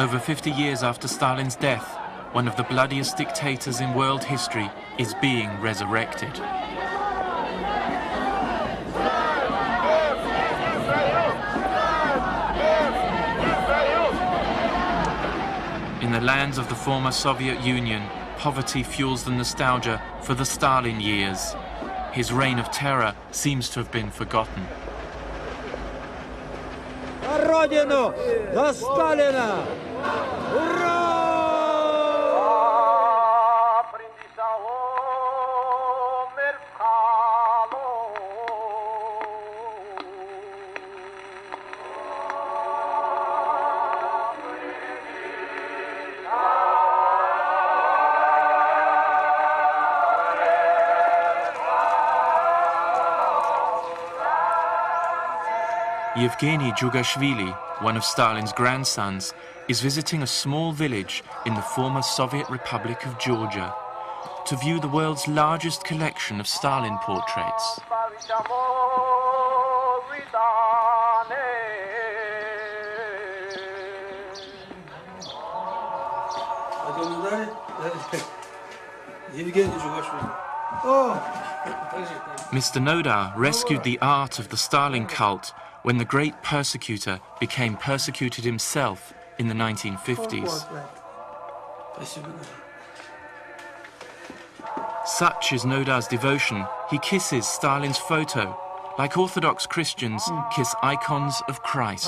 Over 50 years after Stalin's death, one of the bloodiest dictators in world history is being resurrected. In the lands of the former Soviet Union, poverty fuels the nostalgia for the Stalin years. His reign of terror seems to have been forgotten. За Родину! За Сталина! Ура! Yevgeny Jugashvili, one of Stalin's grandsons, is visiting a small village in the former Soviet Republic of Georgia to view the world's largest collection of Stalin portraits. Mr. Nodar rescued the art of the Stalin cult when the great persecutor became persecuted himself in the 1950s. Such is Nodar's devotion, he kisses Stalin's photo, like Orthodox Christians kiss icons of Christ.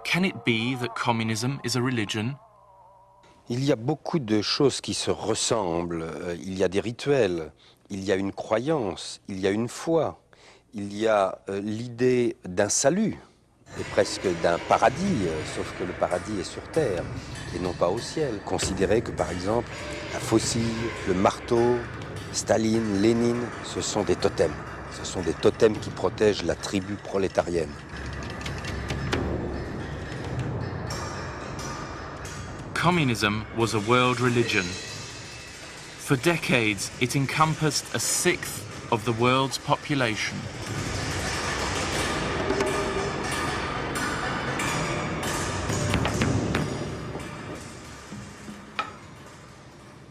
Can it be that communism is a religion? Il y a beaucoup de choses qui se ressemblent. Il y a des rituels, il y a une croyance, il y a une foi, il y a l'idée d'un salut, et presque d'un paradis, sauf que le paradis est sur terre et non pas au ciel. Considérez que par exemple, la faucille, le marteau, Staline, Lénine, ce sont des totems. Ce sont des totems qui protègent la tribu prolétarienne. Communism was a world religion. For decades, it encompassed a sixth of the world's population.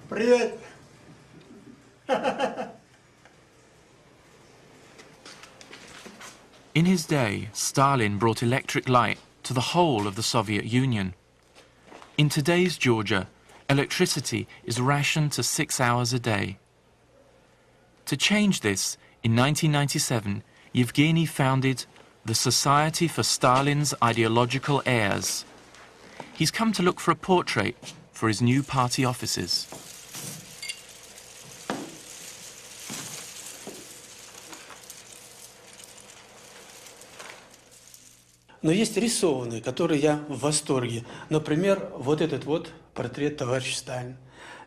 Привет! In his day, Stalin brought electric light to the whole of the Soviet Union. In today's Georgia, electricity is rationed to 6 hours a day. To change this, in 1997, Yevgeny founded the Society for Stalin's Ideological Heirs. He's come to look for a portrait for his new party offices. Но есть рисованные, которые я в восторге. Например, вот этот вот портрет товарища Сталина.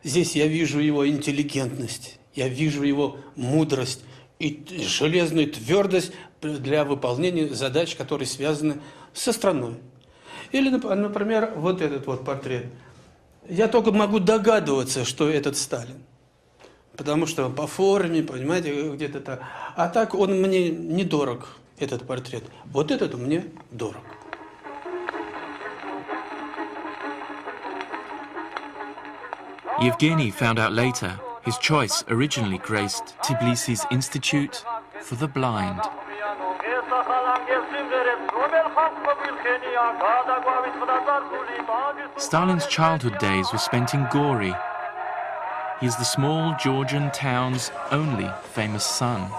Здесь я вижу его интеллигентность, я вижу его мудрость и железную твердость для выполнения задач, которые связаны со страной. Или, например, вот этот вот портрет. Я только могу догадываться, что этот Сталин. Потому что по форме, понимаете, где-то так. А так он мне недорог. Этот портрет. Вот этот мне дорог. Yevgeny found out later his choice originally graced Tbilisi's Institute for the Blind. Stalin's childhood days were spent in Gori. He is the small Georgian town's only famous son.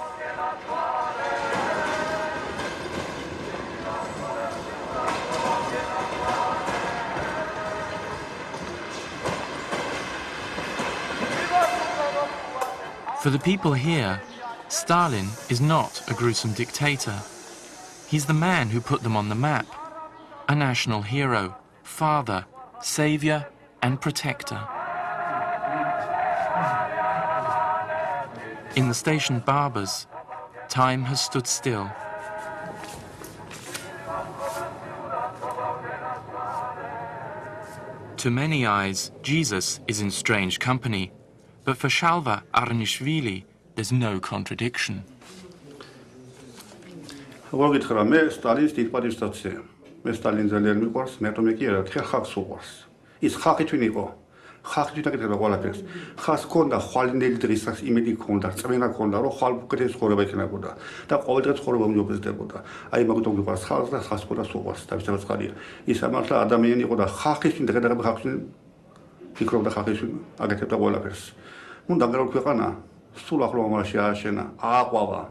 For the people here, Stalin is not a gruesome dictator. He's the man who put them on the map, a national hero, father, savior, and protector. In the station barbers, time has stood still. To many eyes, Jesus is in strange company. But for Shalva Arnishvili, there's no contradiction. Ողջույն, მე Ստալինს դիպարիստացի եմ։ მე სტალინი ძალიან მიყვარს, მეტომე კი არა, ხელ ხალხს უყვარს. ის ხალხი თვინ იყო. ხალხი თვით აკეთებდა ყველაფერს. ხალხს ჰქონდა ხვალინელი დღისას იმედი ჰქონდა, წმენა ჰქონდა, რომ ხალ უკეთეს ცხოვრება იქნებოდა და ყოველ დღე ცხოვრება უმჯობესდებოდა. აი მაგიტომ მიყვარს ხალხს და ხალხს ყურას უყვარს თავისთავად წყალია. ის ამართლა ადამიანი იყო და ხალხის დღედაღებ ხალხის ფიქრობდა ხალხის აკეთებდა ყველაფერს. უნდა გამერო ქვეყანა სულ ახლო მომავალში ააშენა, ააყვავა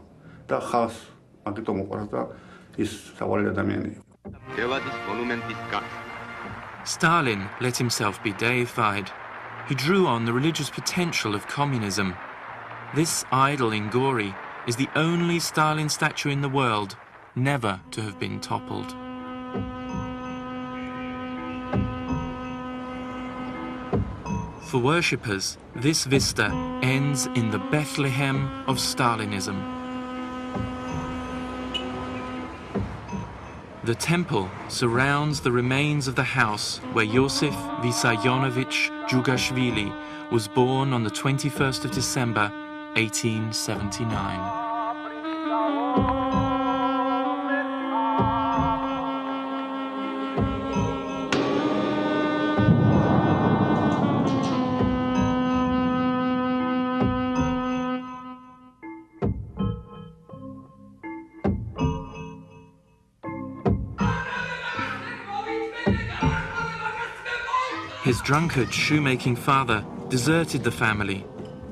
და ხალხს მაგიტომ უყვარს და ის სავალი ადამიანი იყო. Stalin let himself be deified. He drew on the religious potential of communism. This idol in Gori is the only Stalin statue in the world never to have been toppled. For worshippers, this vista ends in the Bethlehem of Stalinism. The temple surrounds the remains of the house where Yosef Vissarionovich Djugashvili was born on the 21st of December, 1879. His drunkard shoemaking father deserted the family,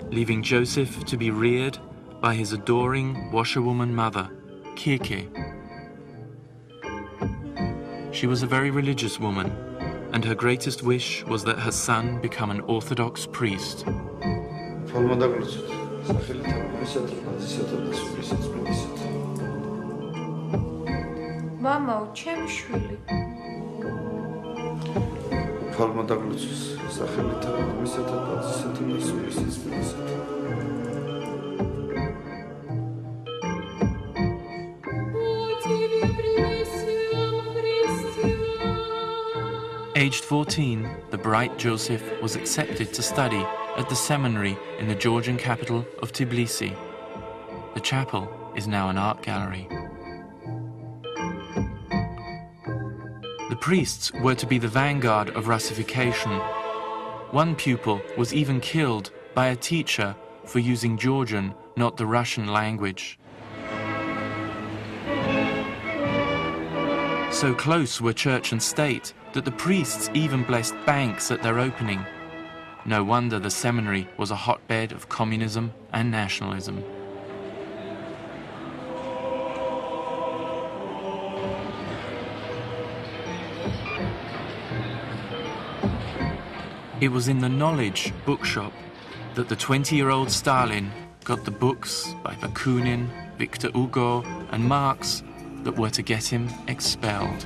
leaving Joseph to be reared by his adoring washerwoman mother, Kirke. She was a very religious woman, and her greatest wish was that her son become an Orthodox priest. Mama, ჩემი შვილი. ფალმა დაგლოცოს სახელითა მისათა პატისათა და სულისის მისათა. Aged 14, the bright Joseph was accepted to study at the seminary in the Georgian capital of Tbilisi. The chapel is now an art gallery. The priests were to be the vanguard of Russification. One pupil was even killed by a teacher for using Georgian, not the Russian language. So close were church and state that the priests even blessed banks at their opening. No wonder the seminary was a hotbed of communism and nationalism. It was in the knowledge bookshop that the 20-year-old Stalin got the books by Bakunin, Victor Hugo and Marx that were to get him expelled.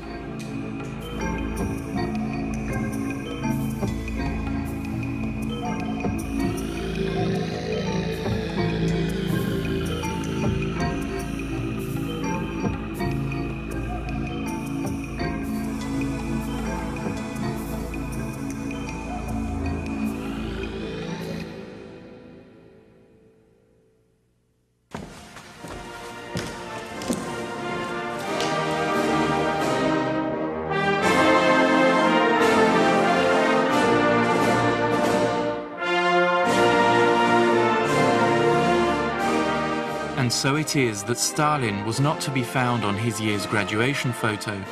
And so it is that Stalin was not to be found on his year's graduation photo,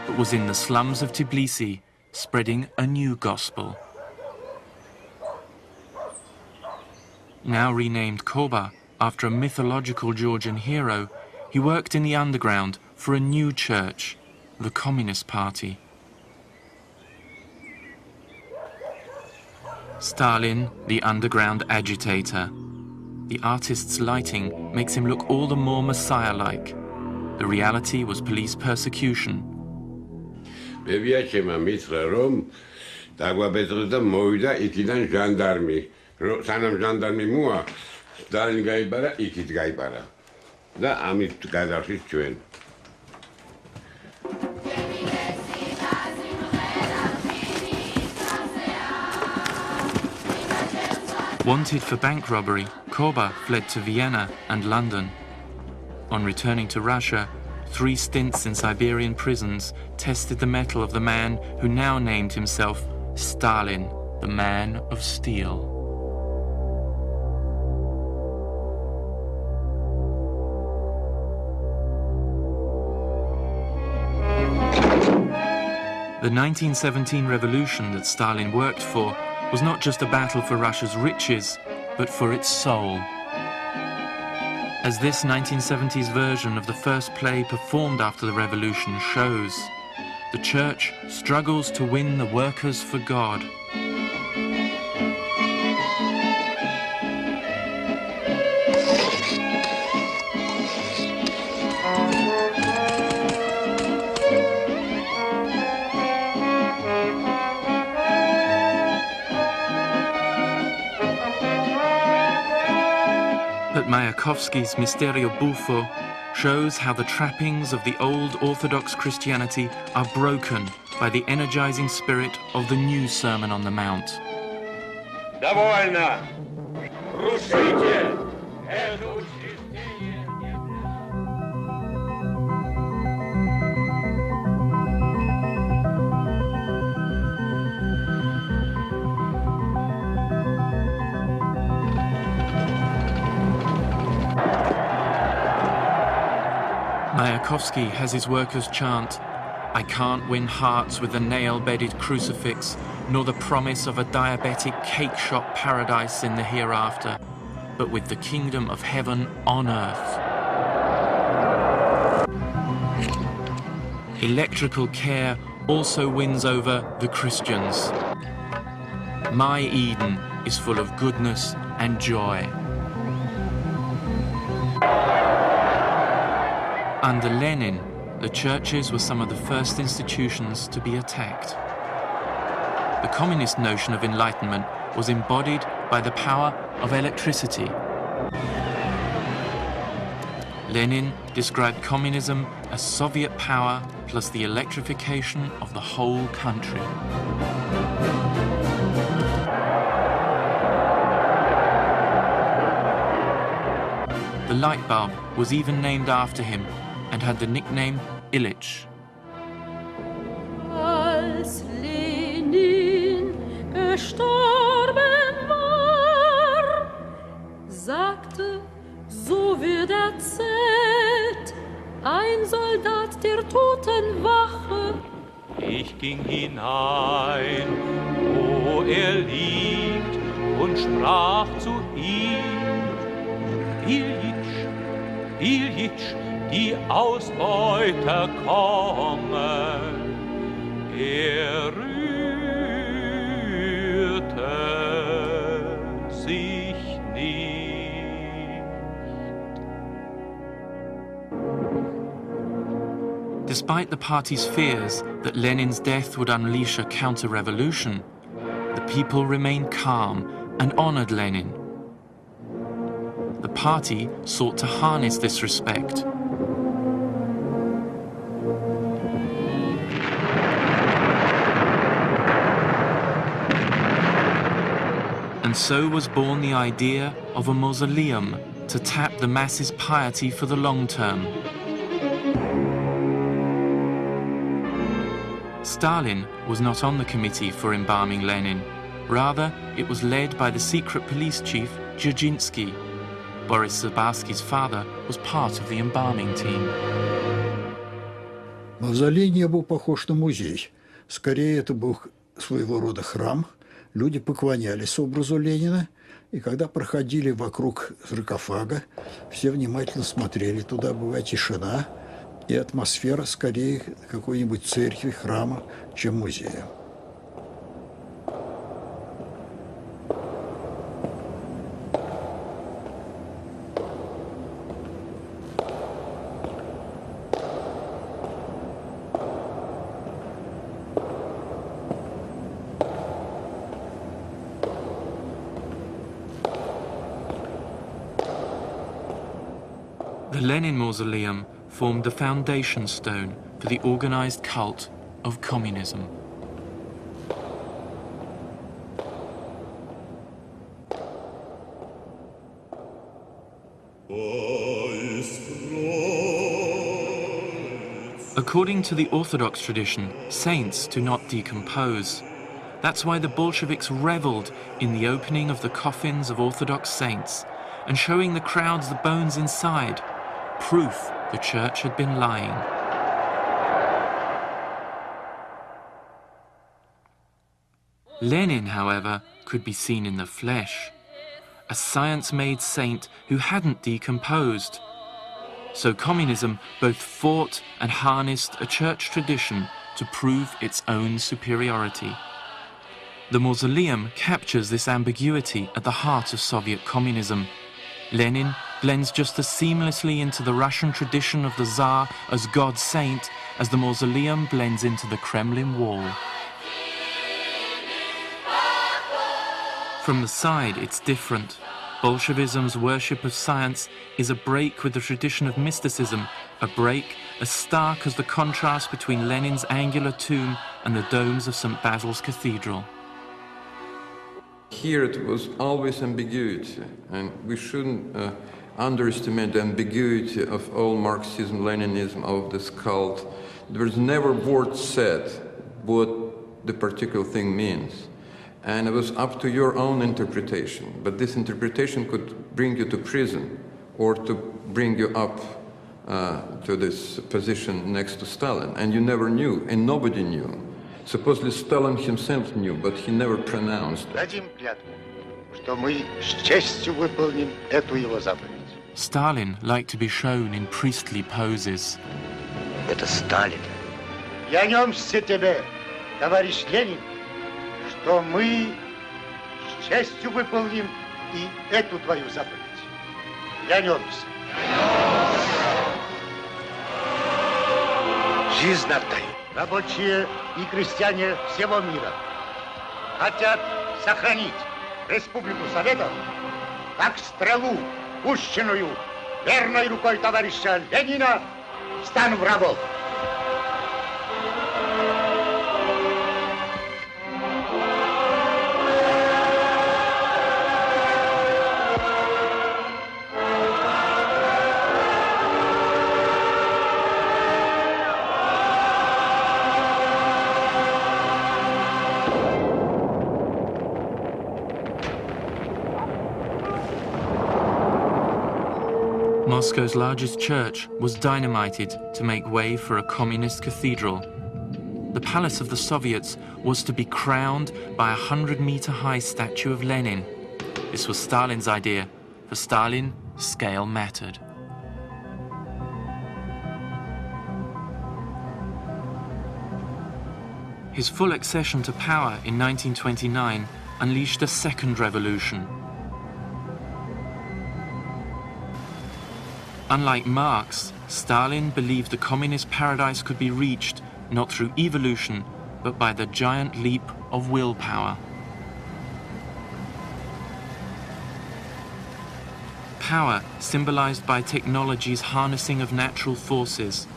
but was in the slums of Tbilisi, spreading a new gospel. Now renamed Koba after a mythological Georgian hero, he worked in the underground for a new church, the Communist Party. Stalin, the underground agitator. The artist's lighting makes him look all the more Messiah-like. The reality was police persecution. Beviacheმა მითხრა რომ დაგვაბეჭდა და მოვიდა იქიდან ჟანდარმი. სანამ ჟანდარმი მოა, სტალინი გაიბარა, იქით გაიბარა. და ამით გადავშით ჩვენ. Wanted for bank robbery, Koba fled to Vienna and London. On returning to Russia, 3 stints in Siberian prisons tested the mettle of the man who now named himself Stalin, the man of steel. The 1917 revolution that Stalin worked for was not just a battle for Russia's riches, but for its soul. As this 1970s version of the first play performed after the revolution shows, the church struggles to win the workers for God. But Mayakovsky's Misterio Buffo shows how the trappings of the old Orthodox Christianity are broken by the energizing spirit of the new Sermon on the Mount. Довольно! Рушите эту Mayakovsky has his workers chant, "I can't win hearts with a nail-bedded crucifix, nor the promise of a diabetic cake shop paradise in the hereafter, but with the kingdom of heaven on earth." Electrical care also wins over the Christians. My Eden is full of goodness and joy. Under Lenin, the churches were some of the first institutions to be attacked. The communist notion of enlightenment was embodied by the power of electricity. Lenin described communism as Soviet power plus the electrification of the whole country. The light bulb was even named after him and had the nickname Illich. Als Lenin gestorben war, sagte, so wird erzählt, ein Soldat der Totenwache. Ich ging hinein, wo liegt, und sprach zu ihm, Iljitsch, Iljitsch, die Ausbeuter kommen. Rührte sich nicht. Despite the party's fears that Lenin's death would unleash a counter-revolution, the people remained calm and honored Lenin. The party sought to harness this respect. And so was born the idea of a mausoleum to tap the masses' piety for the long term. Stalin was not on the committee for embalming Lenin. Rather, it was led by the secret police chief, Dzerzhinsky. Boris Zabarsky's father was part of the embalming team. Мавзолей не был похож на музей. Скорее, это был своего рода храм. Люди поклонялись образу Ленина, и когда проходили вокруг саркофага, все внимательно смотрели туда, была тишина и атмосфера скорее какой-нибудь церкви, храма, чем музея. The Lenin Mausoleum formed the foundation stone for the organized cult of communism. According to the Orthodox tradition, saints do not decompose. That's why the Bolsheviks reveled in the opening of the coffins of Orthodox saints and showing the crowds the bones inside, proof the church had been lying. Lenin, however, could be seen in the flesh, a science-made saint who hadn't decomposed. So communism both fought and harnessed a church tradition to prove its own superiority. The mausoleum captures this ambiguity at the heart of Soviet communism. Lenin blends just as seamlessly into the Russian tradition of the Tsar as God's saint as the mausoleum blends into the Kremlin wall. From the side, it's different. Bolshevism's worship of science is a break with the tradition of mysticism, a break as stark as the contrast between Lenin's angular tomb and the domes of St. Basil's Cathedral. Here it was always ambiguity, and we shouldn't underestimate the ambiguity of all Marxism, Leninism, of this cult. There was never word said what the particular thing means. And it was up to your own interpretation. But this interpretation could bring you to prison or to bring you up to this position next to Stalin. And you never knew, and nobody knew. Supposedly Stalin himself knew, but he never pronounced. Stalin liked to be shown in priestly poses. Это Сталин. Я клянусь тебе, товарищ Ленин, что мы с честью выполним и эту твою заповедь. Клянемся. Жизнь отдаю. Рабочие и крестьяне всего мира хотят сохранить Республику Советов как стрелу, пущенную верной рукой товарища Ленина в стан врагов. Moscow's largest church was dynamited to make way for a communist cathedral. The palace of the Soviets was to be crowned by a 100-meter-high statue of Lenin. This was Stalin's idea. For Stalin, scale mattered. His full accession to power in 1929 unleashed a second revolution. Unlike Marx, Stalin believed the communist paradise could be reached not through evolution, but by the giant leap of willpower. Power symbolized by technology's harnessing of natural forces,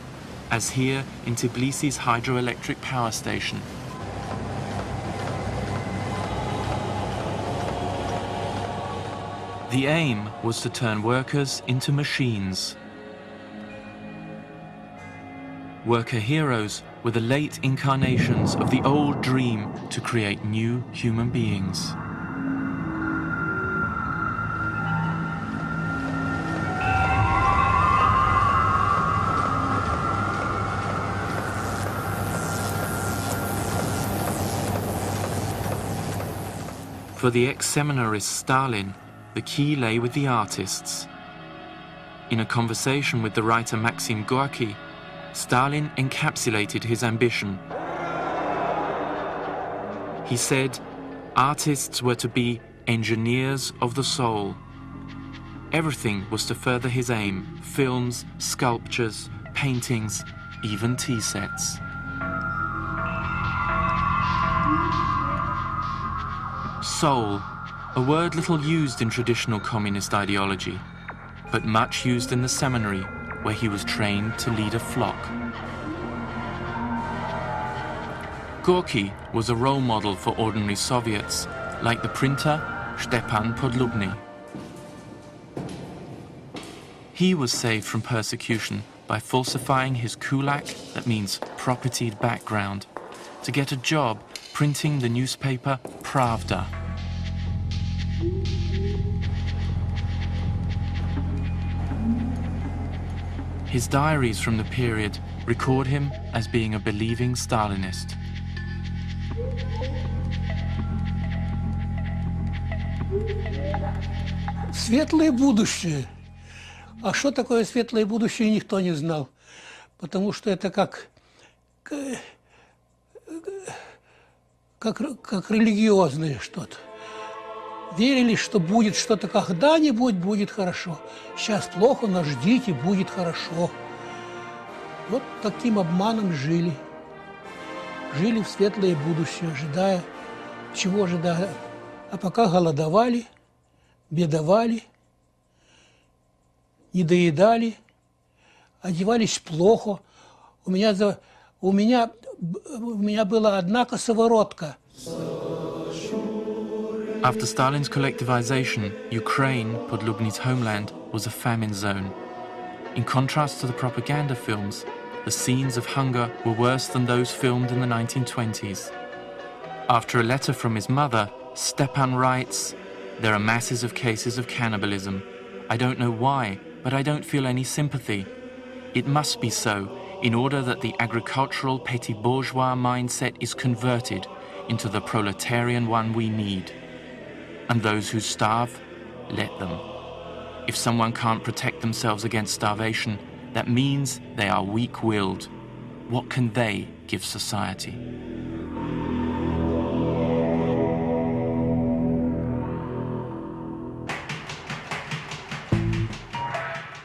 as here in Tbilisi's hydroelectric power station. The aim was to turn workers into machines. Worker heroes were the late incarnations of the old dream to create new human beings. For the ex-seminarist Stalin, the key lay with the artists. In a conversation with the writer Maxim Gorky, Stalin encapsulated his ambition. He said, artists were to be engineers of the soul. Everything was to further his aim: films, sculptures, paintings, even tea sets. Soul, a word little used in traditional communist ideology, but much used in the seminary, where he was trained to lead a flock. Gorky was a role model for ordinary Soviets, like the printer Stepan Podlubny. He was saved from persecution by falsifying his kulak, that means propertied background, to get a job printing the newspaper Pravda. His diaries from the period record him as being a believing Stalinist. Светлое будущее. А что такое светлое будущее, никто не знал. Потому что это как религиозное что-то. Верили, что будет что-то когда-нибудь, будет хорошо. Сейчас плохо, но ждите, будет хорошо. Вот таким обманом жили. Жили в светлое будущее, ожидая, чего ожидая. А пока голодовали, бедовали, недоедали, одевались плохо. У меня была одна косоворотка. After Stalin's collectivization, Ukraine, Podlubny's homeland, was a famine zone. In contrast to the propaganda films, the scenes of hunger were worse than those filmed in the 1920s. After a letter from his mother, Stepan writes, "There are masses of cases of cannibalism. I don't know why, but I don't feel any sympathy. It must be so, in order that the agricultural petty bourgeois mindset is converted into the proletarian one we need. And those who starve, let them. If someone can't protect themselves against starvation, that means they are weak-willed. What can they give society?"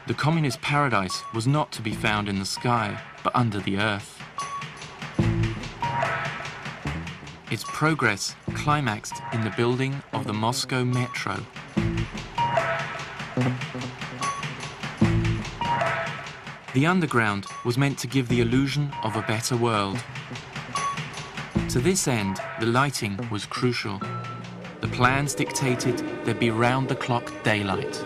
The communist paradise was not to be found in the sky, but under the earth. Its progress climaxed in the building of the Moscow metro. The underground was meant to give the illusion of a better world. To this end, the lighting was crucial. The plans dictated there'd be round-the-clock daylight.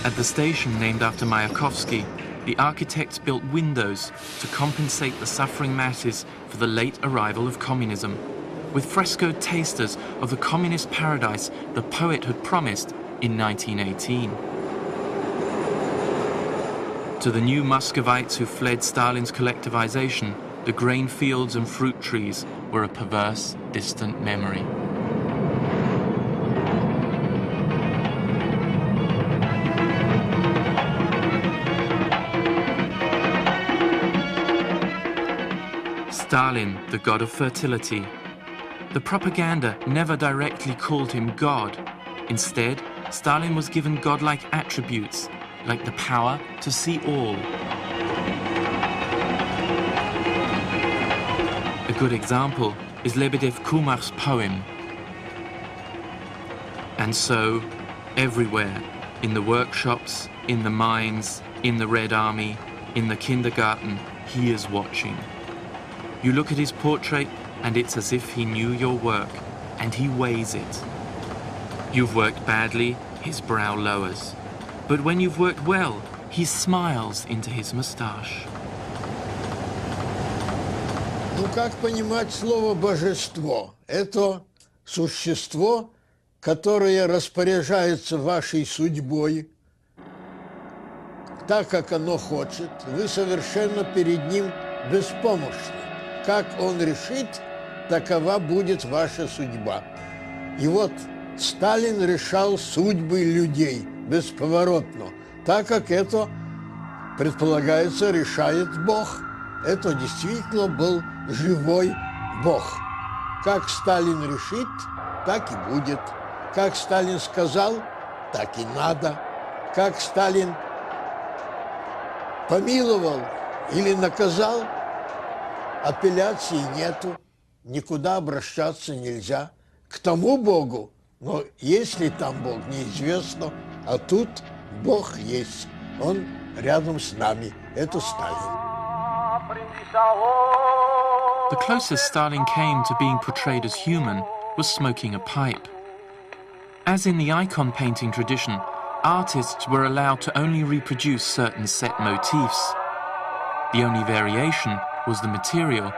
At the station named after Mayakovsky, the architects built windows to compensate the suffering masses for the late arrival of communism, with frescoed tasters of the communist paradise the poet had promised in 1918. To the new Muscovites who fled Stalin's collectivization, the grain fields and fruit trees were a perverse, distant memory. Stalin, the god of fertility. The propaganda never directly called him God. Instead, Stalin was given godlike attributes, like the power to see all. A good example is Lebedev Kumar's poem. And so, everywhere, in the workshops, in the mines, in the Red Army, in the kindergarten, he is watching. You look at his portrait, and it's as if he knew your work, and he weighs it. You've worked badly, his brow lowers. But when you've worked well, he smiles into his moustache. Ну, как понимать слово «божество»? Это существо, которое распоряжается вашей судьбой, так, как оно хочет. Вы совершенно перед ним беспомощны. Как он решит, такова будет ваша судьба. И вот Сталин решал судьбы людей бесповоротно, так как это, предполагается, решает Бог. Это действительно был живой Бог. Как Сталин решит, так и будет. Как Сталин сказал, так и надо. Как Сталин помиловал или наказал, апелляции нету, никуда обращаться нельзя. К тому Богу, но если там Бог, неизвестно, а тут Бог есть. Он рядом с нами. Это Сталин. The closest Stalin came to being portrayed as human was smoking a pipe. As in the icon painting tradition, artists were allowed to only reproduce certain set motifs. The only variation was the material.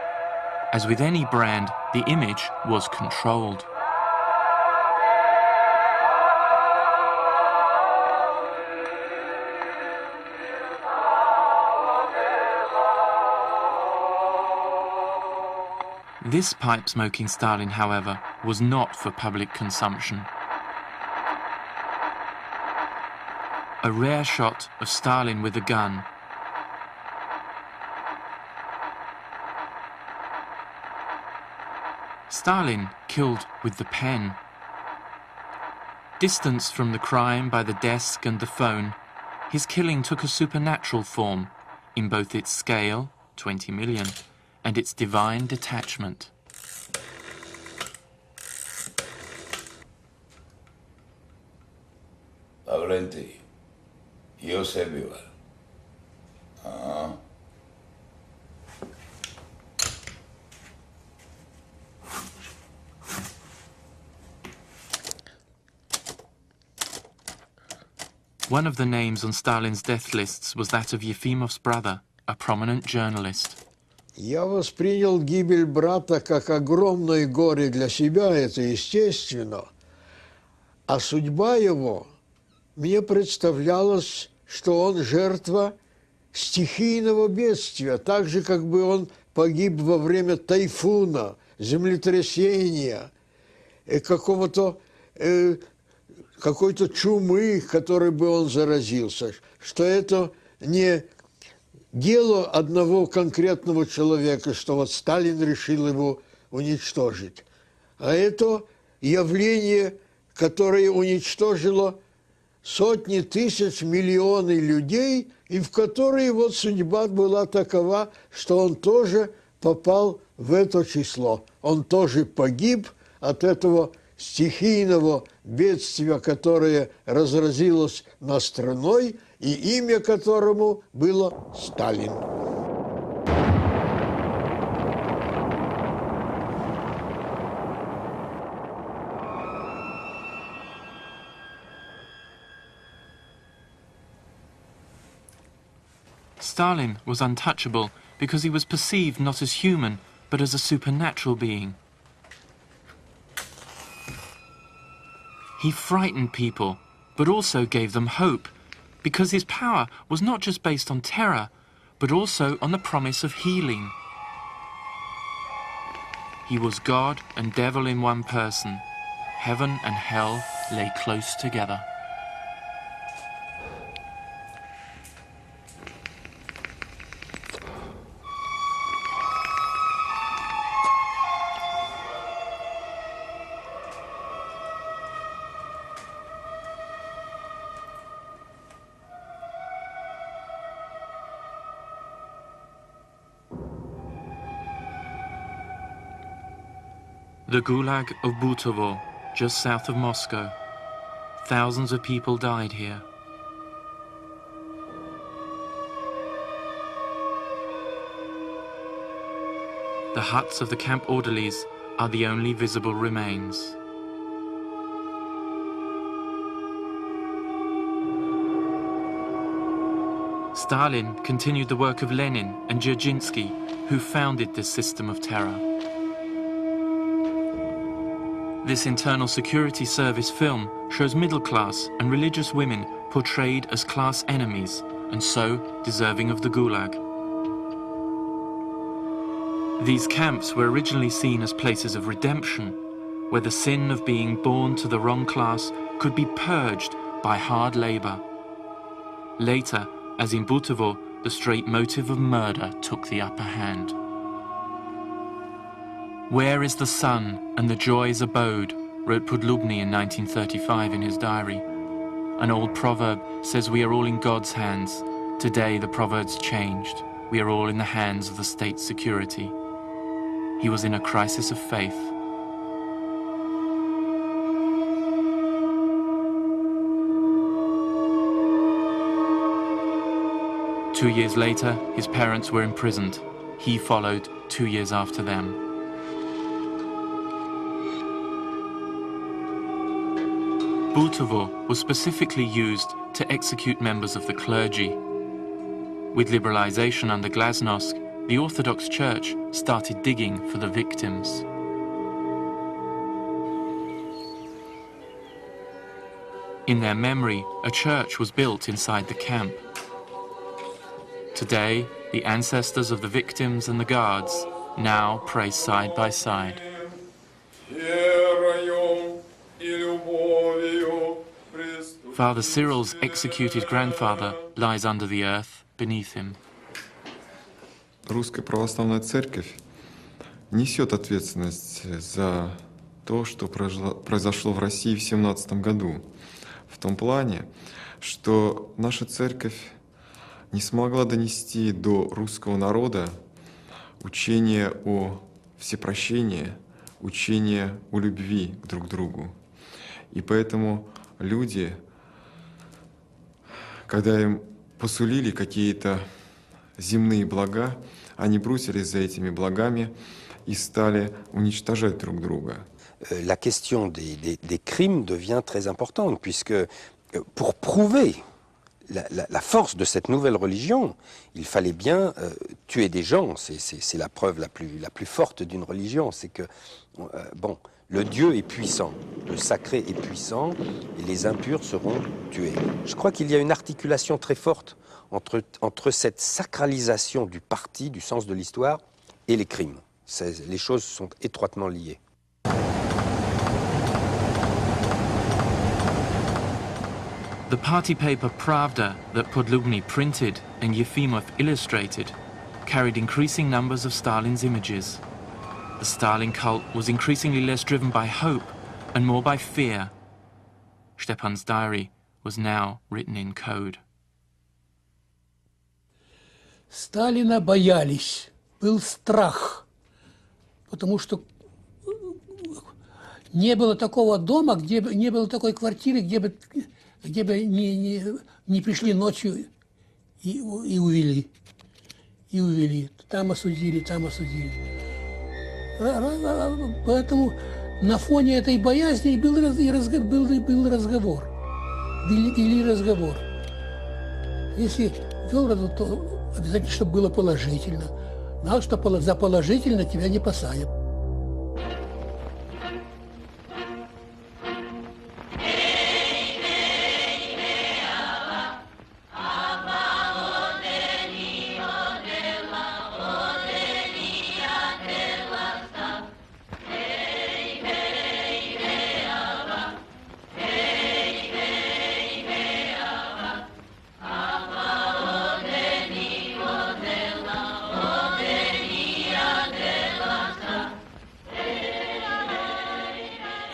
As with any brand, the image was controlled. This pipe-smoking Stalin, however, was not for public consumption. A rare shot of Stalin with a gun. Stalin killed with the pen. Distanced from the crime by the desk and the phone, his killing took a supernatural form in both its scale, 20 million, and its divine detachment. Laurenti, io seguiva. One of the names on Stalin's death lists was that of Yefimov's brother, a prominent journalist. Я воспринял гибель брата как огромное горе для себя, это естественно. А судьба его, мне представлялось, что он жертва стихийного бедствия, так же, как бы он погиб во время тайфуна, землетрясения, какой-то чумы, которой бы он заразился, что это не дело одного конкретного человека, что вот Сталин решил его уничтожить, а это явление, которое уничтожило сотни тысяч, миллионы людей, и в которой вот судьба была такова, что он тоже попал в это число. Он тоже погиб от этого стихийного бедствия, которое разразилось над страной, и имя которому было Сталин. Stalin was untouchable because he was perceived not as human, but as a supernatural being. He frightened people, but also gave them hope, because his power was not just based on terror, but also on the promise of healing. He was God and devil in one person. Heaven and hell lay close together. The Gulag of Butovo, just south of Moscow. Thousands of people died here. The huts of the camp orderlies are the only visible remains. Stalin continued the work of Lenin and Dzerzhinsky, who founded this system of terror. This Internal Security Service film shows middle-class and religious women portrayed as class enemies and so deserving of the Gulag. These camps were originally seen as places of redemption, where the sin of being born to the wrong class could be purged by hard labor. Later, as in Butovo, the straight motive of murder took the upper hand. "Where is the sun and the joy's abode?" wrote Podlubny in 1935 in his diary. An old proverb says we are all in God's hands. Today the proverb's changed. We are all in the hands of the state security. He was in a crisis of faith. Two years later, his parents were imprisoned. He followed 2 years after them. Butovo was specifically used to execute members of the clergy. With liberalization under Glasnost, the Orthodox Church started digging for the victims. In their memory, a church was built inside the camp. Today, the ancestors of the victims and the guards now pray side by side. Father Cyril's executed grandfather lies under the earth beneath him. Русская православная церковь несет ответственность за то, что произошло в России в 1917 году. В том плане, что наша церковь не смогла донести до русского народа учение о всепрощении, учение о любви друг к другу. И поэтому люди, когда им посулили какие-то земные блага, они бросились за этими благами и стали уничтожать друг друга. La question des crimes devient très importante, puisque pour prouver la force de cette nouvelle religion, il fallait bien tuer des gens. C'est la preuve la plus forte d'une religion, c'est que le Dieu est puissant, le sacré est puissant, et les impurs seront tués. Je crois qu'il y a une articulation très forte entre cette sacralisation du parti, du sens de l'histoire, et les crimes. Les choses sont étroitement liées. The party paper Pravda that Podlubny printed and Yefimov illustrated carried increasing numbers of Stalin's images. The Stalin cult was increasingly less driven by hope and more by fear. Stepan's diary was now written in code. Сталина боялись, был страх, потому что не было такого дома, где бы не было такой квартиры, где бы не пришли ночью и увели. И увели. Там осудили, там осудили. Поэтому на фоне этой боязни был разговор. Вели разговор. Если вел разговор, то обязательно, чтобы было положительно. Знал, что за положительно тебя не посадят.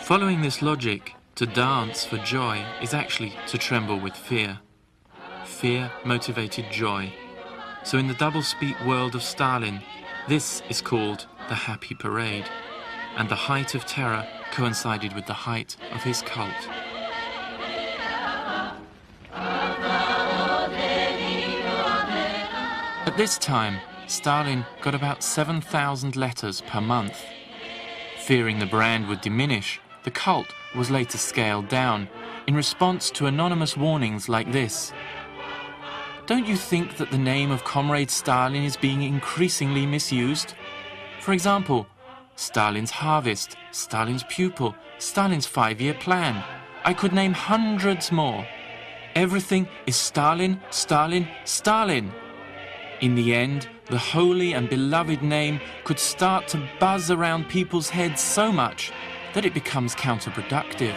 Following this logic, to dance for joy is actually to tremble with fear. Fear motivated joy. So in the double-speak world of Stalin, this is called the Happy Parade, and the height of terror coincided with the height of his cult. At this time, Stalin got about 7,000 letters per month. Fearing the brand would diminish, the cult was later scaled down in response to anonymous warnings like this. Don't you think that the name of Comrade Stalin is being increasingly misused? For example, Stalin's harvest, Stalin's pupil, Stalin's 5-year plan. I could name hundreds more. Everything is Stalin, Stalin, Stalin. In the end, the holy and beloved name could start to buzz around people's heads so much that it becomes counterproductive.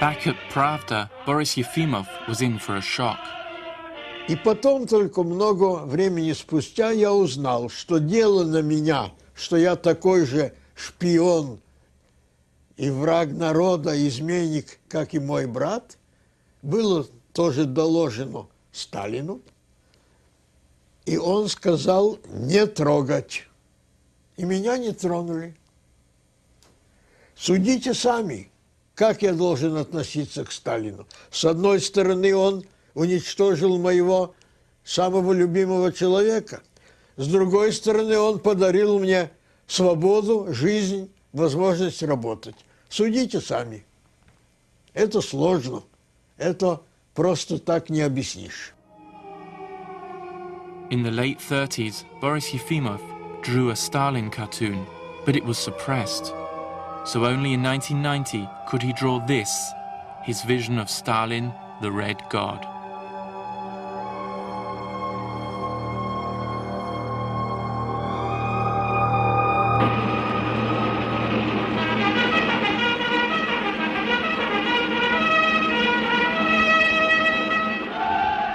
Back at Pravda, Boris Yefimov was in for a shock. И потом, только много времени спустя, я узнал, что дело на меня, что я такой же шпион и враг народа, изменник, как и мой брат, было тоже доложено Сталину. И он сказал не трогать. И меня не тронули. Судите сами, как я должен относиться к Сталину. С одной стороны, он уничтожил моего самого любимого человека. С другой стороны, он подарил мне свободу, жизнь, возможность работать. Судите сами. Это сложно. Это просто так не объяснишь. In the late 30s, Boris Yefimov drew a Stalin cartoon, but it was suppressed. So only in 1990 could he draw this, his vision of Stalin, the Red God.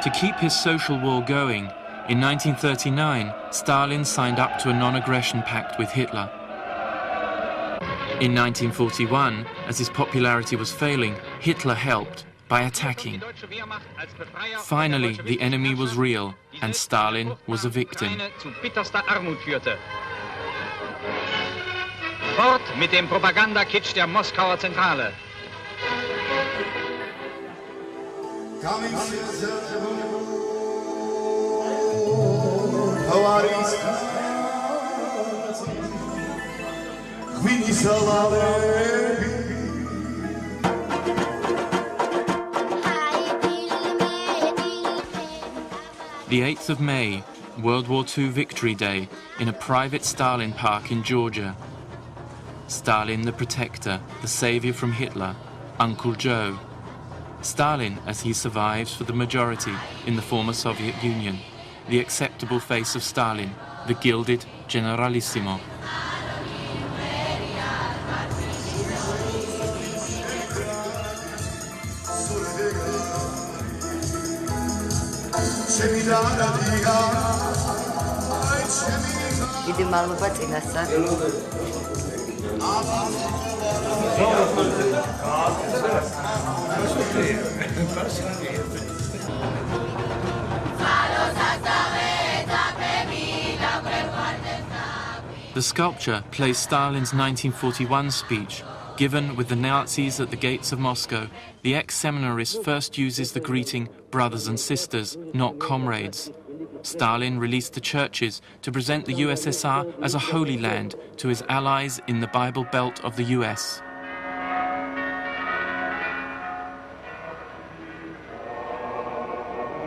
To keep his social war going, in 1939, Stalin signed up to a non-aggression pact with Hitler. In 1941, as his popularity was failing, Hitler helped by attacking. Finally, the enemy was real, and Stalin was a victim. Fort mit dem Propagandakitsch der Moskauer Zentrale. The 8th of May, World War II Victory Day, in a private Stalin park in Georgia. Stalin the protector, the savior from Hitler, Uncle Joe. Stalin as he survives for the majority in the former Soviet Union. The acceptable face of Stalin, the gilded generalissimo. დიდი მადლობა წინასწარ. The sculpture plays Stalin's 1941 speech, given with the Nazis at the gates of Moscow. The ex-seminarist first uses the greeting brothers and sisters, not comrades. Stalin released the churches to present the USSR as a holy land to his allies in the Bible Belt of the US.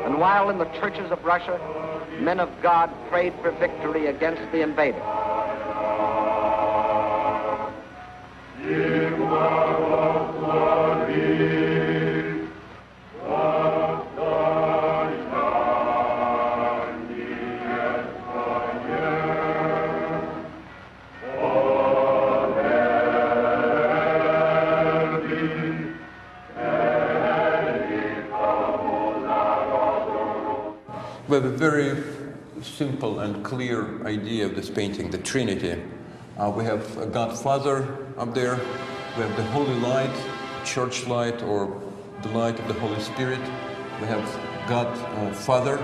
And while in the churches of Russia, men of God prayed for victory against the invader. We have a very simple and clear idea of this painting, the Trinity. We have a God Father up there, we have the Holy Light, Church Light, or the light of the Holy Spirit. We have God Father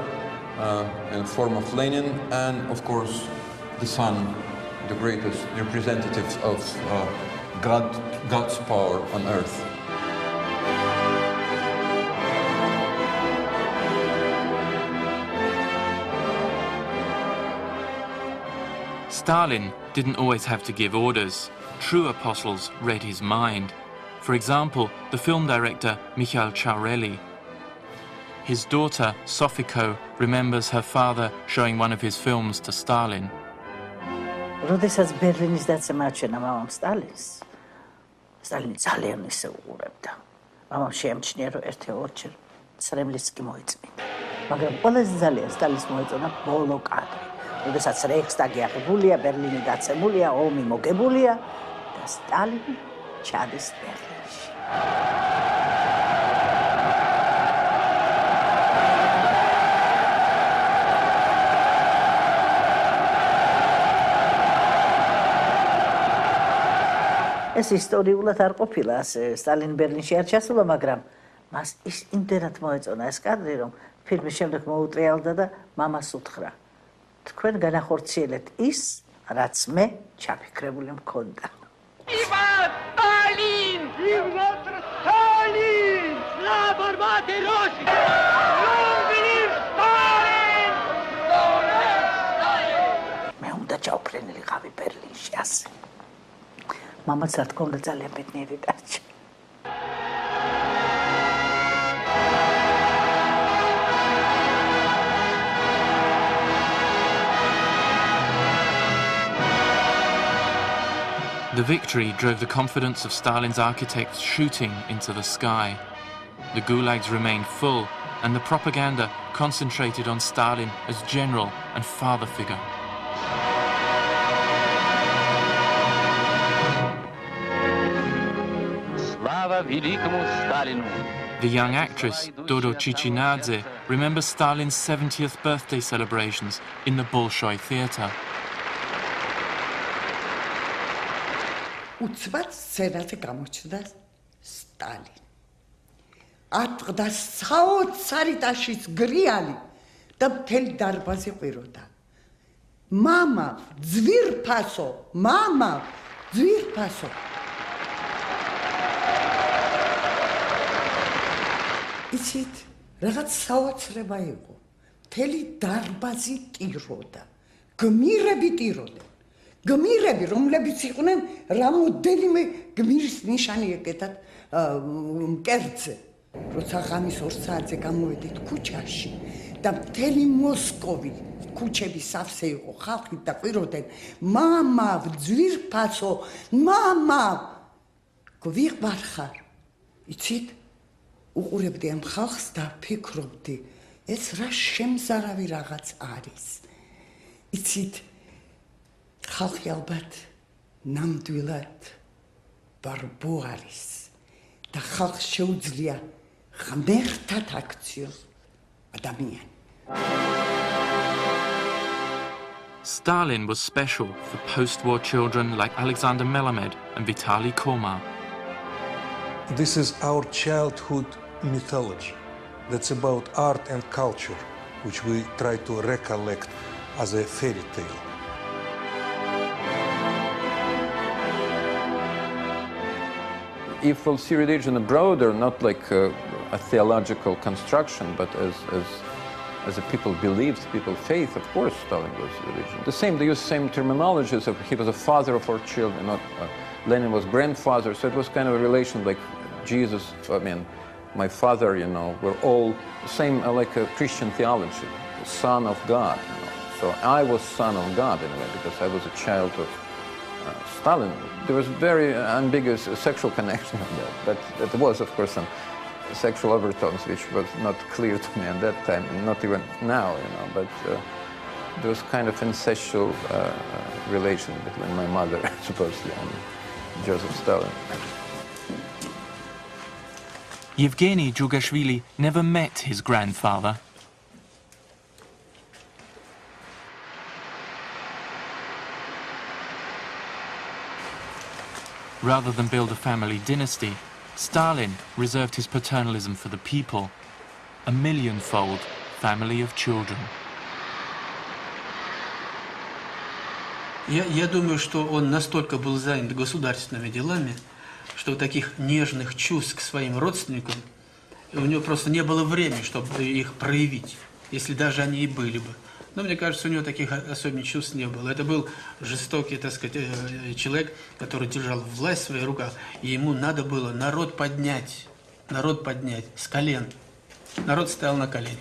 in the form of Lenin, and of course the Son, the greatest representative of God's power on earth. Stalin didn't always have to give orders. True apostles read his mind. For example, the film director Mikhail Chaureli. His daughter, Sofiko, remembers her father showing one of his films to Stalin. როდესაც ბერლინის დაცემა აჩვენა მამამ სტალინს, სტალინი ძალიან ისე უყურებდა. მამამ შეამჩნია, რომ ერთ-ორჯერ ცრემლის კი მოიწმინდა. მაგრამ ყველაზე ძალიან სტალინის მოეწონა ბოლო კადრი. როდესაც რეიხსტაგი აღებულია, ბერლინი დაცემულია, ომი მოგებულია და სტალინი ჩადის ბერლინში. ეს ისტორიულად არ ყოფილა ასე სტალინი ბერლინში არ ჩასულა, მაგრამ მას ის იმდენად მოეწონა ეს კადრი, რომ ფილმის შემდეგ მოუტრიალდა და მამას უთხრა. თქვენ განახორციელეთ ის, რაც მე ჩაფიქრებული მქონდა. Viva Stalin! Viva Stalin! Slava armate Rossi! Non venir Stalin! მე უნდა ჩავფრენილიყავი ბერლინში ასე. მამაც რა თქმა უნდა ძალიან ბედნიერი დარჩა. The victory drove the confidence of Stalin's architects shooting into the sky. The gulags remained full, and the propaganda concentrated on Stalin as general and father figure. Slava великому Сталину! The young actress, Dodo Chichinadze, remembers Stalin's 70th birthday celebrations in the Bolshoi Theatre. უცბად სცენაზე გამოჩნდა სტალინი. ატყდა საოცარი ტაშის გრიალი და მთელი დარბაზი ყვიროდა. მამა, ძვირფასო, მამა, ძვირფასო. იცით, რაღაც საოცრება იყო. მთელი დარბაზი ტიროდა. გმირები ტიროდნენ. გმირები, რომლებიც იყვნენ რამოდენიმე გმირის ნიშანი ეკეთათ მკერდზე. როცა ღამის 2 საათზე გამოვედით ქუჩაში და მთელი მოსკოვი ქუჩები სავსე იყო ხალხით და ყვიროდნენ მამა, ძვირფასო, მამა. გვიყვარხარ. იცით, უყურებდი ამ ხალხს და ფიქრობდი, ეს რა შემზარავი რაღაც არის. იცით, ხალხი ალბათ ნამდვილად ბარბო არის და ხალხს შეუძლია ღმერთად აქციოს ადამიანი. Stalin was special for post-war children like Alexander Melamed and Vitaly Komar. This is our childhood mythology. That's about art and culture, which we try to recollect as a fairy tale. If we'll see religion broader, not like a theological construction, but as a people believed, people faith, of course Stalin was religion. They use the same terminology, so he was a father of our children, not Lenin was grandfather, so it was kind of a relation like Jesus, I mean, my father, you know, we're all the same, like a Christian theology, son of God, you know. So I was son of God in a way, because I was a child of Stalin. There was very ambiguous sexual connection of that, but there was, of course, some sexual overtones which was not clear to me at that time, and not even now, you know, but there was kind of incestual relation between my mother, supposedly, and Joseph Stalin. Yevgeny Djugashvili never met his grandfather. Rather than build a family dynasty, Stalin reserved his paternalism for the people, a million-fold family of children. Я думаю, что он настолько был занят государственными делами, что таких нежных чувств к своим родственникам у него просто не было времени, чтобы их проявить, если даже они и были бы. Но мне кажется, у него таких особенных чувств не было. Это был жестокий, так сказать, человек, который держал власть в своих руках, и ему надо было народ поднять с колен. Народ стоял на коленях.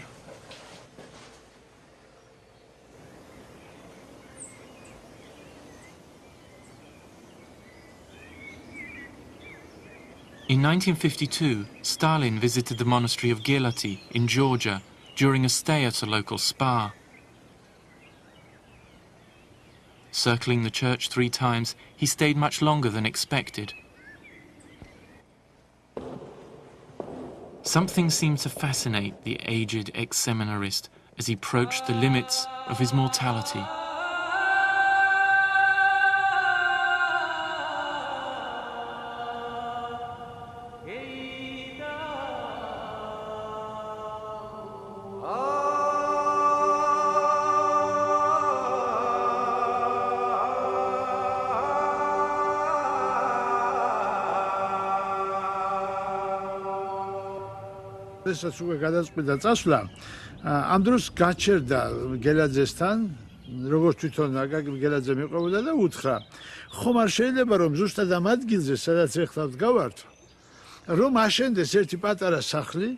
In 1952, Stalin visited the monastery of Gelati in Georgia during a stay at a local spa. Circling the church 3 times, he stayed much longer than expected. Something seemed to fascinate the aged ex-seminarist as he approached the limits of his mortality. ესაც უკვე გადაწყვიტა წასვლა, ამ დროს გაჩერდა გელაძესთან, როგორც თვითონ აკაკი გელაძე მიყვებოდა და უთხრა, ხომ არ შეიძლება რომ ზუსტად ამ ადგილზე, სადაც ეხლა ვდგავართ, რომ აშენდეს ერთი პატარა სახლი,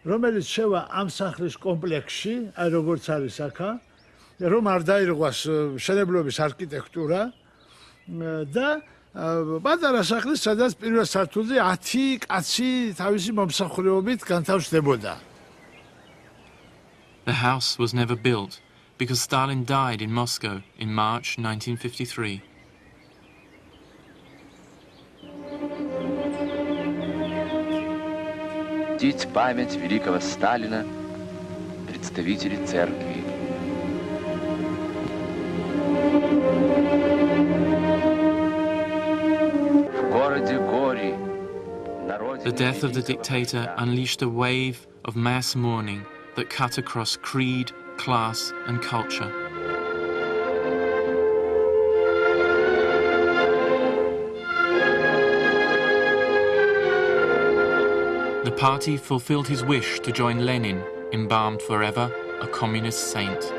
რომელიც შევა ამ სახლის კომპლექსში, აი როგორც არის აქა, რომ არ დაირღვას მშენებლობის არქიტექტურა და პატარა სახლის, სადაც პირველ სართულზე 10 კაცი თავისი მომსახურებით განთავსდებოდა. The house was never built because Stalin died in Moscow in March 1953. Чтить память великого Сталина, представителей церкви. The death of the dictator unleashed a wave of mass mourning that cut across creed, class, and culture. The party fulfilled his wish to join Lenin, embalmed forever, a communist saint.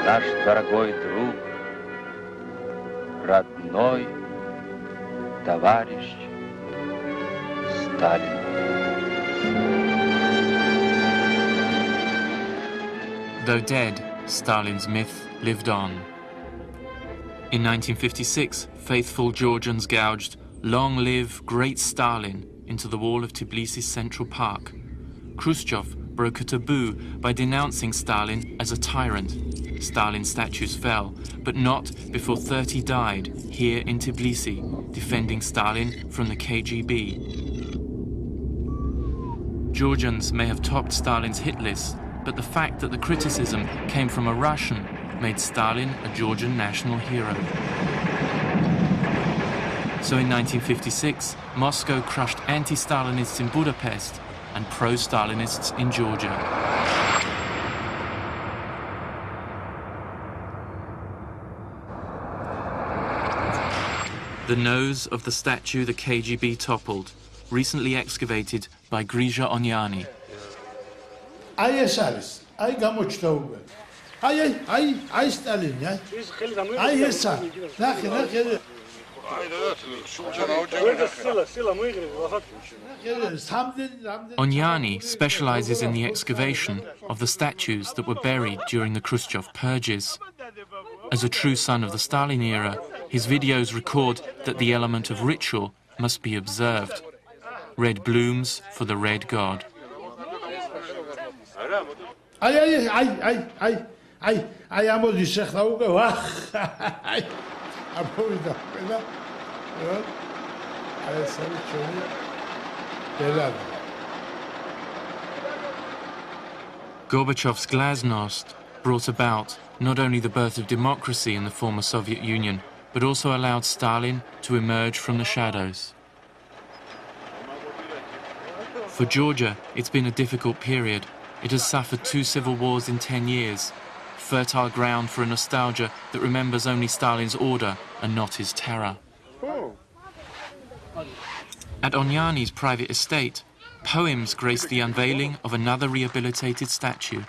Наш дорогой друг, родной товарищ Сталин. Though dead, Stalin's myth lived on. In 1956, faithful Georgians gouged "Long live great Stalin" into the wall of Tbilisi's Central Park. Khrushchev broke a taboo by denouncing Stalin as a tyrant. Stalin's statues fell, but not before 30 died here in Tbilisi, defending Stalin from the KGB. Georgians may have topped Stalin's hit list, but the fact that the criticism came from a Russian made Stalin a Georgian national hero. So in 1956, Moscow crushed anti-Stalinists in Budapest and pro-Stalinists in Georgia. The nose of the statue the KGB toppled, recently excavated by Grija Onyani. Ai ეს არის, ai გამოჩნდა უკვე. Ai Stalin, ai ესა. ნახე. Onyani specializes in the excavation of the statues that were buried during the Khrushchev purges. As a true son of the Stalin era, his videos record that the element of ritual must be observed. Red blooms for the red god. Ai ამოდის ახლა უკვე ვახ. Απόλυτα. Gorbachev's glasnost brought about not only the birth of democracy in the former Soviet Union, but also allowed Stalin to emerge from the shadows. For Georgia, it's been a difficult period. It has suffered 2 civil wars in 10 years, fertile ground for a nostalgia that remembers only Stalin's order and not his terror. At Onyani's private estate, poems grace the unveiling of another rehabilitated statue.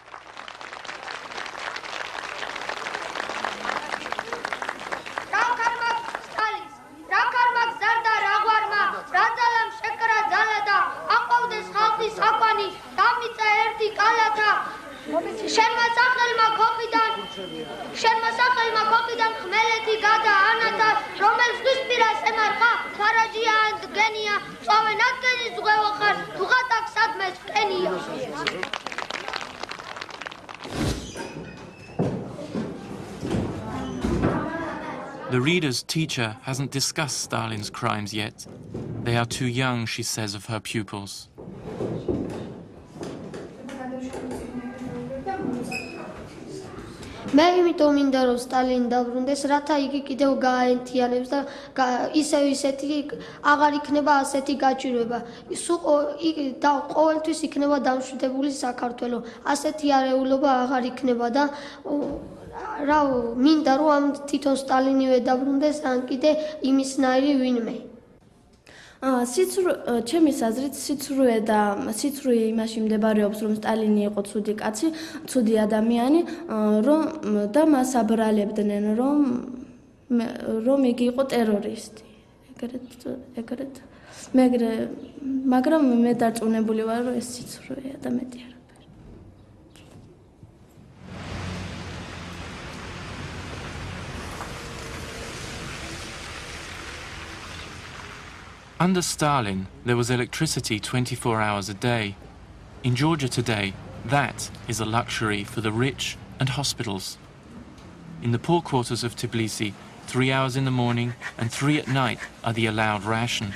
The reader's teacher hasn't discussed Stalin's crimes yet. They are too young, she says of her pupils. მე იმიტომ მინდა რომ სტალინი დაბრუნდეს, რათა იგი კიდევ გააერთიანებს და ისეთი აღარ იქნება ასეთი გაჭირვება. და ყოველთვის იქნება დამშვიდებული საქართველო. ასეთი არეულობა აღარ იქნება და რა მინდა რომ ამ თვითონ სტალინივე დაბრუნდეს, ან კიდე იმისნაირი ვინმე. ჩემის აზრით სიცრუე იმაში მდებარეობს, რომ სტალინი იყო ცუდი კაცი, ცუდი ადამიანი, და მას აბრალებდნენ, რომ იგი იყო ტერორისტი. ეგრეთ. მაგრამ მე დარწმუნებული ვარ, რომ ეს სიცრუეა და მეტი არა. Under Stalin, there was electricity 24 hours a day. In Georgia today, that is a luxury for the rich and hospitals. In the poor quarters of Tbilisi, 3 hours in the morning and 3 at night are the allowed ration.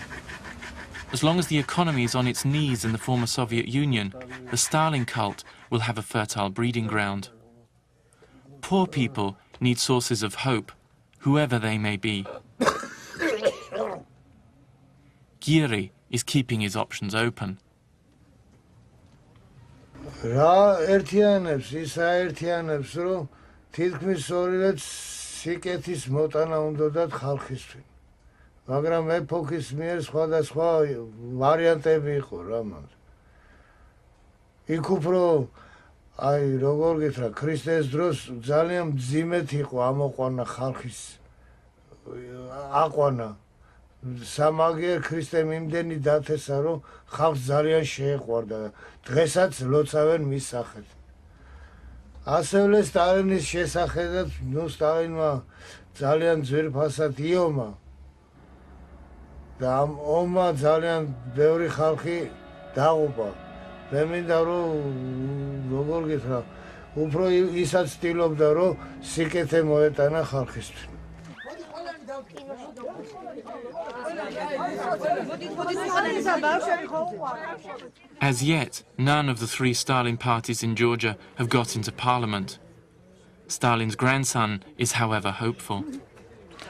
As long as the economy is on its knees in the former Soviet Union, the Stalin cult will have a fertile breeding ground. Poor people need sources of hope, whoever they may be. Giri is keeping his options open. რა ერთიანებს ის აერთიანებს, რომ თითქმის ორივე სიკეთის მოტანა უნდათ ხალხისთვის. მაგრამ ეპოქის მიერ სხვადასხვა ვარიანტები იყო რა მან. იქ უფრო აი როგორ გითხრა, ქრისტეს დროს ძალიან მძიმედ იყო ამოყვანა ხალხის აყვანა. სამაგერ ქრისტემ იმდენი დათესა, რომ ხალხს ძალიან შეეყვარდა. დღესაც ლოცავენ მის სახით. ასევე სტალინის შესახედად, სტალინმა ძალიან ძვირფასად იომა და ამ ომმა ძალიან ბევრი ხალხი დაღუპა. მე მინდა რომ როგორ გითხრა, უფრო ისაც ცდილობდა, რომ სიკეთე მოეტანა ხალხისთვის. As yet, none of the 3 Stalin parties in Georgia have got into parliament. Stalin's grandson is, however, hopeful.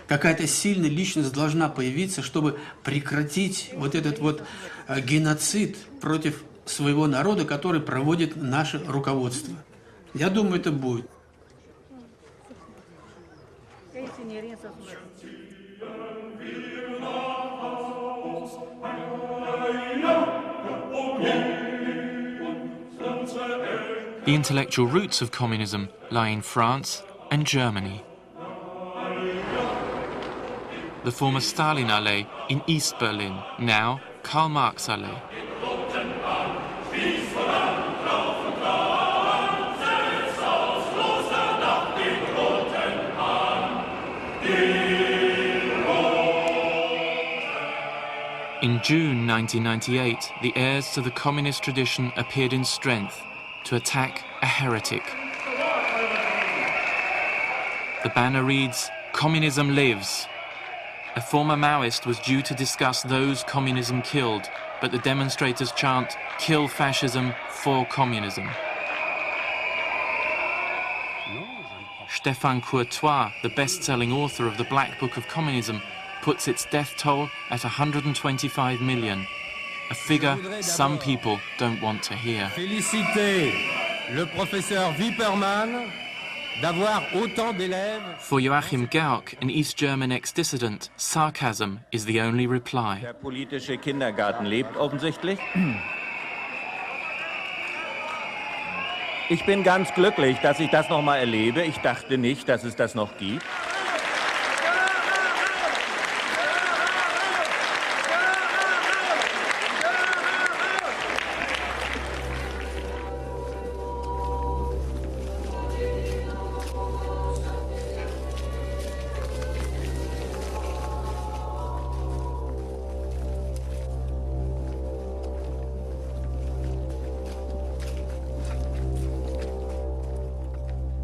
Какая-то сильная личность должна появиться, чтобы прекратить вот этот вот геноцид против своего народа, который проводит наше руководство. Я думаю, это будет. The intellectual roots of communism lie in France and Germany. The former Stalin Allee in East Berlin, now Karl Marx Allee. In June 1998, the heirs to the communist tradition appeared in strength to attack a heretic. The banner reads, "Communism lives." A former Maoist was due to discuss those communism killed, but the demonstrators chant, "Kill fascism for communism." Stefan Courtois, the best-selling author of The Black Book of Communism, puts its death toll at 125 million, a figure some people don't want to hear. Féliciter le professeur Wippermann d'avoir autant d'élèves. For Joachim Gauck, an East German ex-dissident, sarcasm is the only reply. Der politische Kindergarten lebt offensichtlich. Ich bin ganz glücklich, dass ich das noch mal erlebe. Ich dachte nicht, dass es das noch gibt.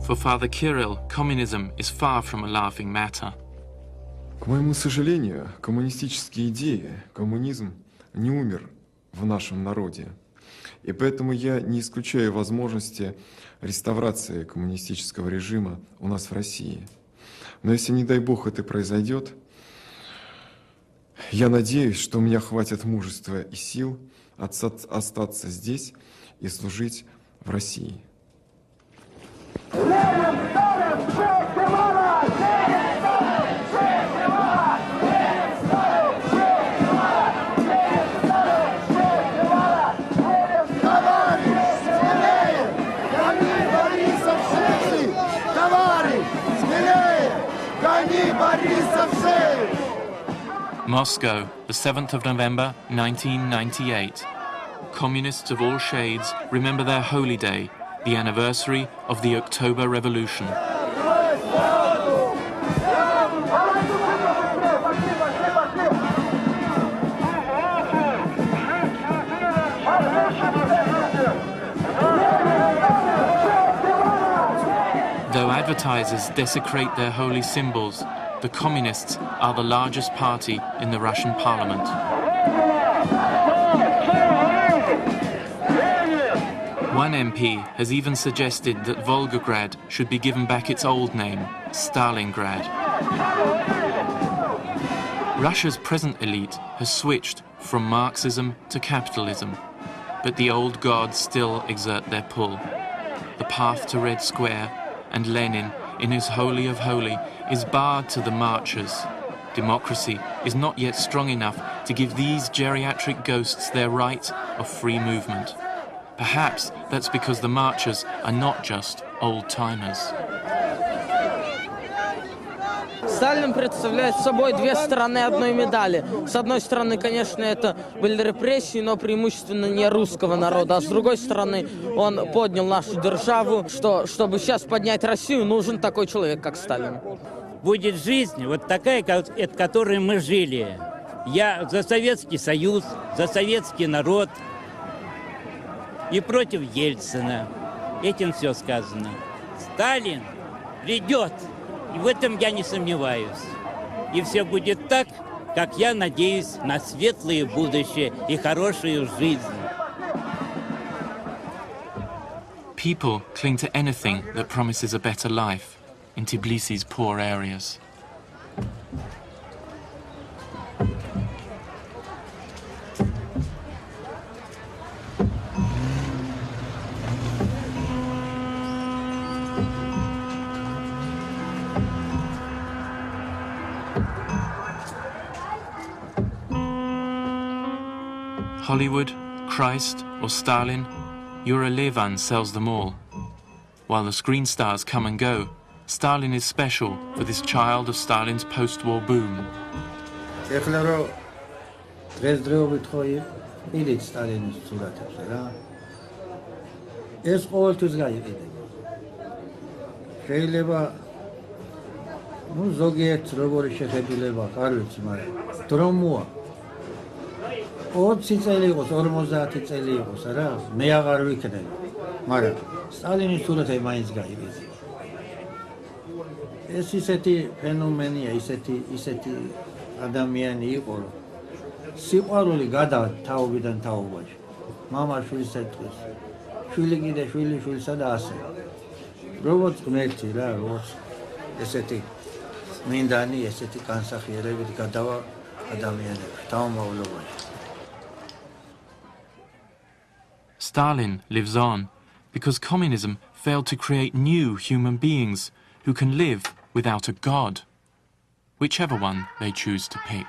For Father Kirill, communism is far from a laughing matter. К моему сожалению, коммунистические идеи, коммунизм не умер в нашем народе. И поэтому я не исключаю возможности реставрации коммунистического режима у нас в России. Но если, не дай бог, это произойдет, я надеюсь, что у меня хватит мужества и сил остаться здесь и служить в России. Moscow, the 7th of November, 1998. Communists of all shades remember their holy day, the anniversary of the October Revolution. Though advertisers desecrate their holy symbols, the communists are the largest party in the Russian parliament. One MP has even suggested that Volgograd should be given back its old name, Stalingrad. Russia's present elite has switched from Marxism to capitalism, but the old gods still exert their pull. The path to Red Square and Lenin, in his Holy of Holy, is barred to the marchers. Democracy is not yet strong enough to give these geriatric ghosts their right of free movement. Perhaps that's because the marchers are not just old-timers. Сталин представляет собой две стороны одной медали. С одной стороны, конечно, это были репрессии, но преимущественно не русского народа. А с другой стороны, он поднял нашу державу, что, чтобы сейчас поднять Россию, нужен такой человек, как Сталин. Будет жизнь вот такая, от которой мы жили. Я за Советский Союз, за советский народ и против Ельцина. Этим все сказано. Сталин придет. И в этом я не сомневаюсь. И все будет так, как я надеюсь на светлое будущее и хорошую жизнь. People cling to anything that promises a better life in Tbilisi's poor areas. Hollywood, Christ, or Stalin, Levan sells them all. While the screen stars come and go, Stalin is special for this child of Stalin's post-war boom. Ოცი წელი იყოს, 50 წელი იყოს, რა, მე აღარ ვიქნები. მაგრამ სტალინის სურათი მაინც გაივიძე. ეს ისეთი ფენომენია, ისეთი ადამიანი იყო, რომ სიყვარული გადა თაობიდან თაობაში. მამა შვილს ეთქვის, შვილი კიდე შვილისა და ასე. როგორც ღმერთი რა, როგორც ესეთი მინდანი, ესეთი განსახიერებით გადავა ადამიანებს თავმოვლობაში. Stalin lives on because communism failed to create new human beings who can live without a god, whichever one they choose to pick.